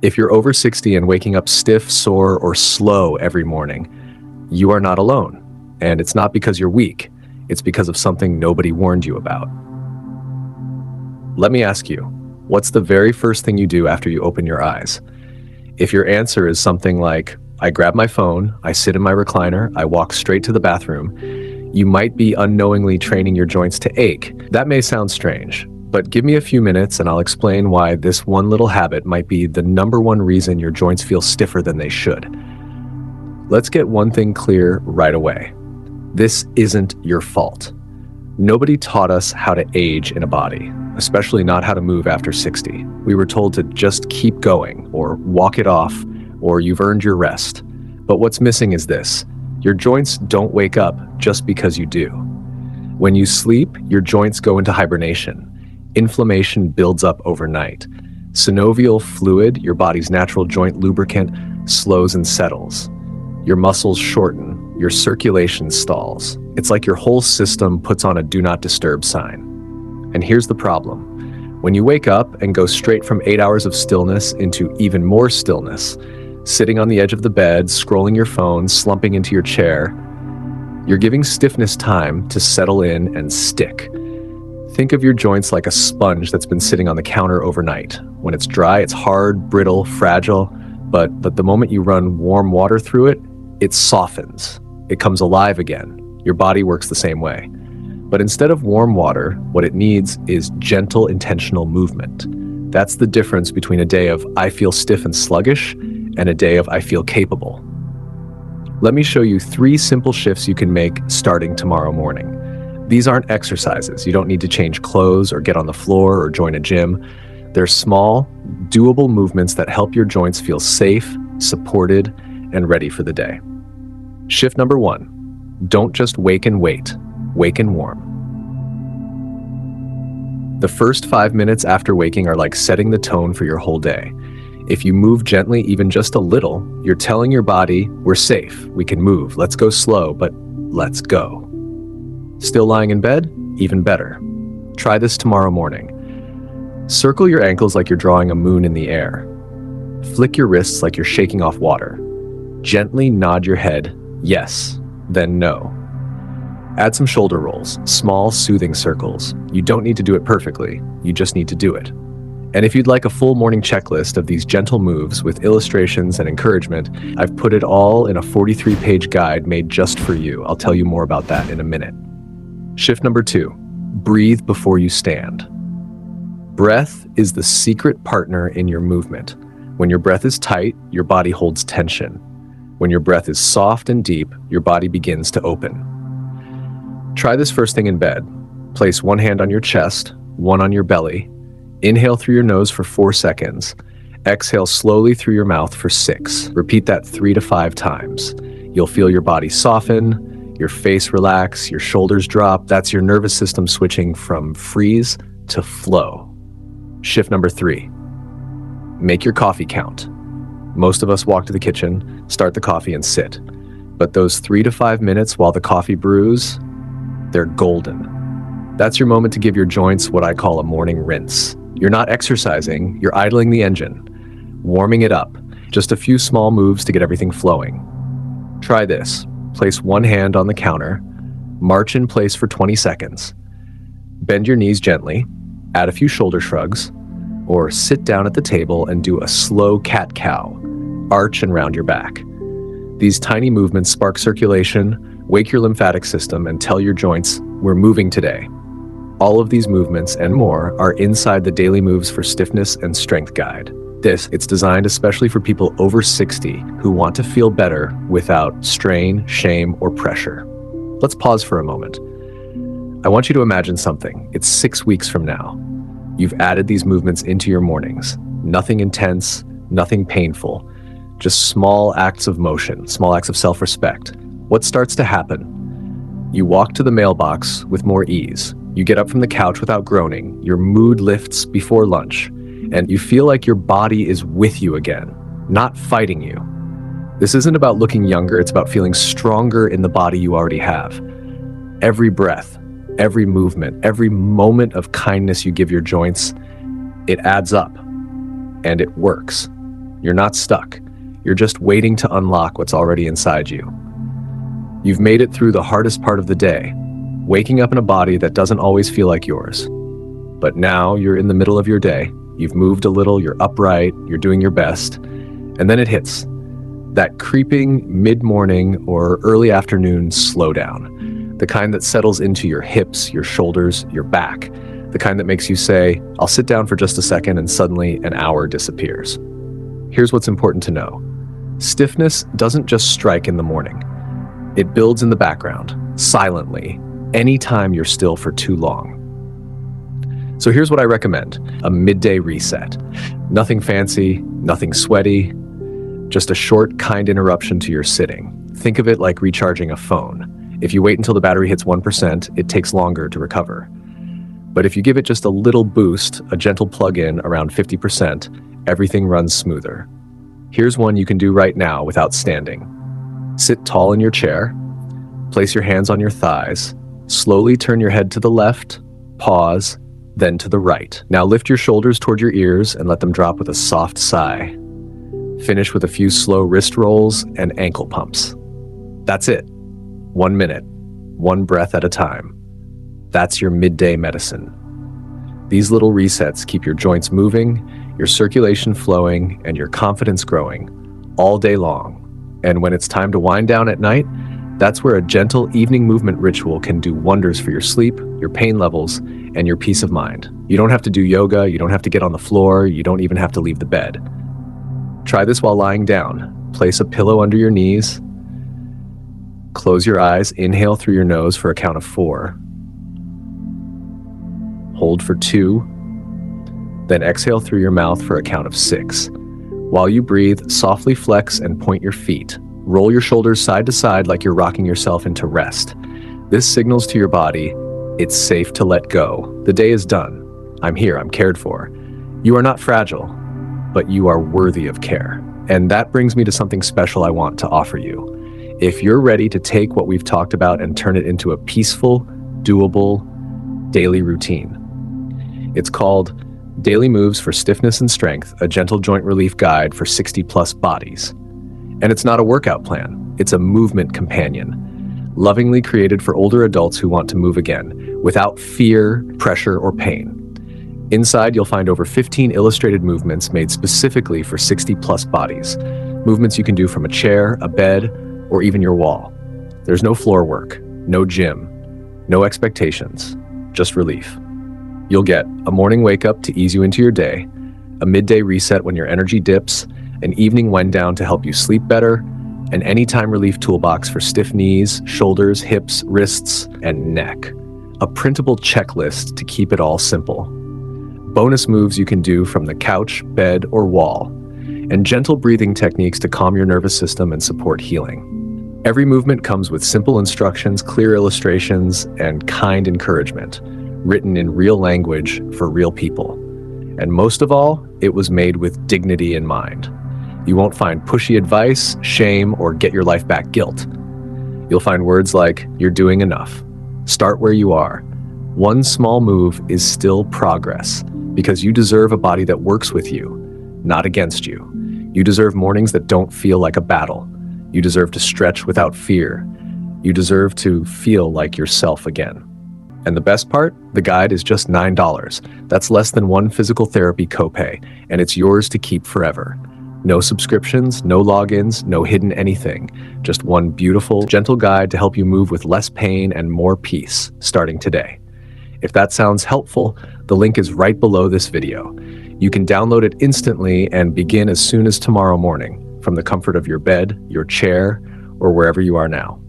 If you're over 60 and waking up stiff, sore, or slow every morning, you are not alone. And it's not because you're weak, it's because of something nobody warned you about. Let me ask you, what's the very first thing you do after you open your eyes? If your answer is something like, I grab my phone, I sit in my recliner, I walk straight to the bathroom, you might be unknowingly training your joints to ache. That may sound strange, but give me a few minutes and I'll explain why this one little habit might be the #1 reason your joints feel stiffer than they should. Let's get one thing clear right away. This isn't your fault. Nobody taught us how to age in a body, especially not how to move after 60. We were told to just keep going, or walk it off, or you've earned your rest. But what's missing is this. Your joints don't wake up just because you do. When you sleep, your joints go into hibernation. Inflammation builds up overnight. Synovial fluid, your body's natural joint lubricant, slows and settles. Your muscles shorten, your circulation stalls. It's like your whole system puts on a do not disturb sign. And here's the problem. When you wake up and go straight from 8 hours of stillness into even more stillness, sitting on the edge of the bed, scrolling your phone, slumping into your chair, you're giving stiffness time to settle in and stick. Think of your joints like a sponge that's been sitting on the counter overnight. When it's dry, it's hard, brittle, fragile, but the moment you run warm water through it, it softens. It comes alive again. Your body works the same way. But instead of warm water, what it needs is gentle, intentional movement. That's the difference between a day of I feel stiff and sluggish and a day of I feel capable. Let me show you 3 simple shifts you can make starting tomorrow morning. These aren't exercises. You don't need to change clothes or get on the floor or join a gym. They're small, doable movements that help your joints feel safe, supported, and ready for the day. Shift number 1, don't just wake and wait, wake and warm. The first 5 minutes after waking are like setting the tone for your whole day. If you move gently, even just a little, you're telling your body, we're safe, we can move, let's go slow, but let's go. Still lying in bed? Even better. Try this tomorrow morning. Circle your ankles like you're drawing a moon in the air. Flick your wrists like you're shaking off water. Gently nod your head, yes, then no. Add some shoulder rolls, small, soothing circles. You don't need to do it perfectly, you just need to do it. And if you'd like a full morning checklist of these gentle moves with illustrations and encouragement, I've put it all in a 43-page guide made just for you. I'll tell you more about that in a minute. Shift number 2, breathe before you stand. Breath is the secret partner in your movement. When your breath is tight, your body holds tension. When your breath is soft and deep, your body begins to open. Try this first thing in bed. Place one hand on your chest, one on your belly. Inhale through your nose for 4 seconds. Exhale slowly through your mouth for 6. Repeat that 3 to 5 times. You'll feel your body soften, your face relax, your shoulders drop. That's your nervous system switching from freeze to flow. Shift number 3. Make your coffee count. Most of us walk to the kitchen, start the coffee, and sit. But those 3 to 5 minutes while the coffee brews, they're golden. That's your moment to give your joints what I call a morning rinse. You're not exercising, you're idling the engine, warming it up. Just a few small moves to get everything flowing. Try this. Place one hand on the counter, march in place for 20 seconds. Bend your knees gently, add a few shoulder shrugs, or sit down at the table and do a slow cat-cow, arch and round your back. These tiny movements spark circulation, wake your lymphatic system, and tell your joints, we're moving today. All of these movements and more are inside the Daily Moves for Stiffness and Strength Guide. It's designed especially for people over 60 who want to feel better without strain, shame, or pressure. Let's pause for a moment. I want you to imagine something. It's 6 weeks from now. You've added these movements into your mornings. Nothing intense, nothing painful, just small acts of motion, small acts of self-respect. What starts to happen? You walk to the mailbox with more ease. You get up from the couch without groaning. Your mood lifts before lunch. And you feel like your body is with you again, not fighting you. This isn't about looking younger, it's about feeling stronger in the body you already have. Every breath, every movement, every moment of kindness you give your joints, it adds up and it works. You're not stuck. You're just waiting to unlock what's already inside you. You've made it through the hardest part of the day, waking up in a body that doesn't always feel like yours. But now you're in the middle of your day. You've moved a little, you're upright, you're doing your best. And then it hits. That creeping mid-morning or early afternoon slowdown. The kind that settles into your hips, your shoulders, your back. The kind that makes you say, I'll sit down for just a second, and suddenly an hour disappears. Here's what's important to know. Stiffness doesn't just strike in the morning. It builds in the background, silently, anytime you're still for too long. So here's what I recommend: a midday reset. Nothing fancy, nothing sweaty, just a short, kind interruption to your sitting. Think of it like recharging a phone. If you wait until the battery hits 1%, it takes longer to recover. But if you give it just a little boost, a gentle plug-in around 50%, everything runs smoother. Here's one you can do right now without standing. Sit tall in your chair, place your hands on your thighs, slowly turn your head to the left, pause, then to the right. Now lift your shoulders toward your ears and let them drop with a soft sigh. Finish with a few slow wrist rolls and ankle pumps. That's it. 1 minute, one breath at a time. That's your midday medicine. These little resets keep your joints moving, your circulation flowing, and your confidence growing all day long. And when it's time to wind down at night, that's where a gentle evening movement ritual can do wonders for your sleep, your pain levels, and your peace of mind. You don't have to do yoga, you don't have to get on the floor, you don't even have to leave the bed. Try this while lying down. Place a pillow under your knees. Close your eyes, inhale through your nose for a count of 4. Hold for 2. Then exhale through your mouth for a count of 6. While you breathe, softly flex and point your feet. Roll your shoulders side to side like you're rocking yourself into rest. This signals to your body, it's safe to let go. The day is done. I'm here, I'm cared for. You are not fragile, but you are worthy of care. And that brings me to something special I want to offer you. If you're ready to take what we've talked about and turn it into a peaceful, doable, daily routine. It's called Daily Moves for Stiffness and Strength, a gentle joint relief guide for 60-plus bodies. And it's not a workout plan, it's a movement companion, lovingly created for older adults who want to move again, without fear, pressure, or pain. Inside, you'll find over 15 illustrated movements made specifically for 60-plus bodies. Movements you can do from a chair, a bed, or even your wall. There's no floor work, no gym, no expectations, just relief. You'll get a morning wake-up to ease you into your day, a midday reset when your energy dips, an evening wind-down to help you sleep better, an anytime relief toolbox for stiff knees, shoulders, hips, wrists, and neck. A printable checklist to keep it all simple. Bonus moves you can do from the couch, bed, or wall, and gentle breathing techniques to calm your nervous system and support healing. Every movement comes with simple instructions, clear illustrations, and kind encouragement, written in real language for real people. And most of all, it was made with dignity in mind. You won't find pushy advice, shame, or get your life back guilt. You'll find words like, you're doing enough. Start where you are. One small move is still progress, because you deserve a body that works with you, not against you. You deserve mornings that don't feel like a battle. You deserve to stretch without fear. You deserve to feel like yourself again. And the best part? The guide is just $9. That's less than one physical therapy copay, and it's yours to keep forever. No subscriptions, no logins, no hidden anything. Just one beautiful, gentle guide to help you move with less pain and more peace, starting today. If that sounds helpful, the link is right below this video. You can download it instantly and begin as soon as tomorrow morning, from the comfort of your bed, your chair, or wherever you are now.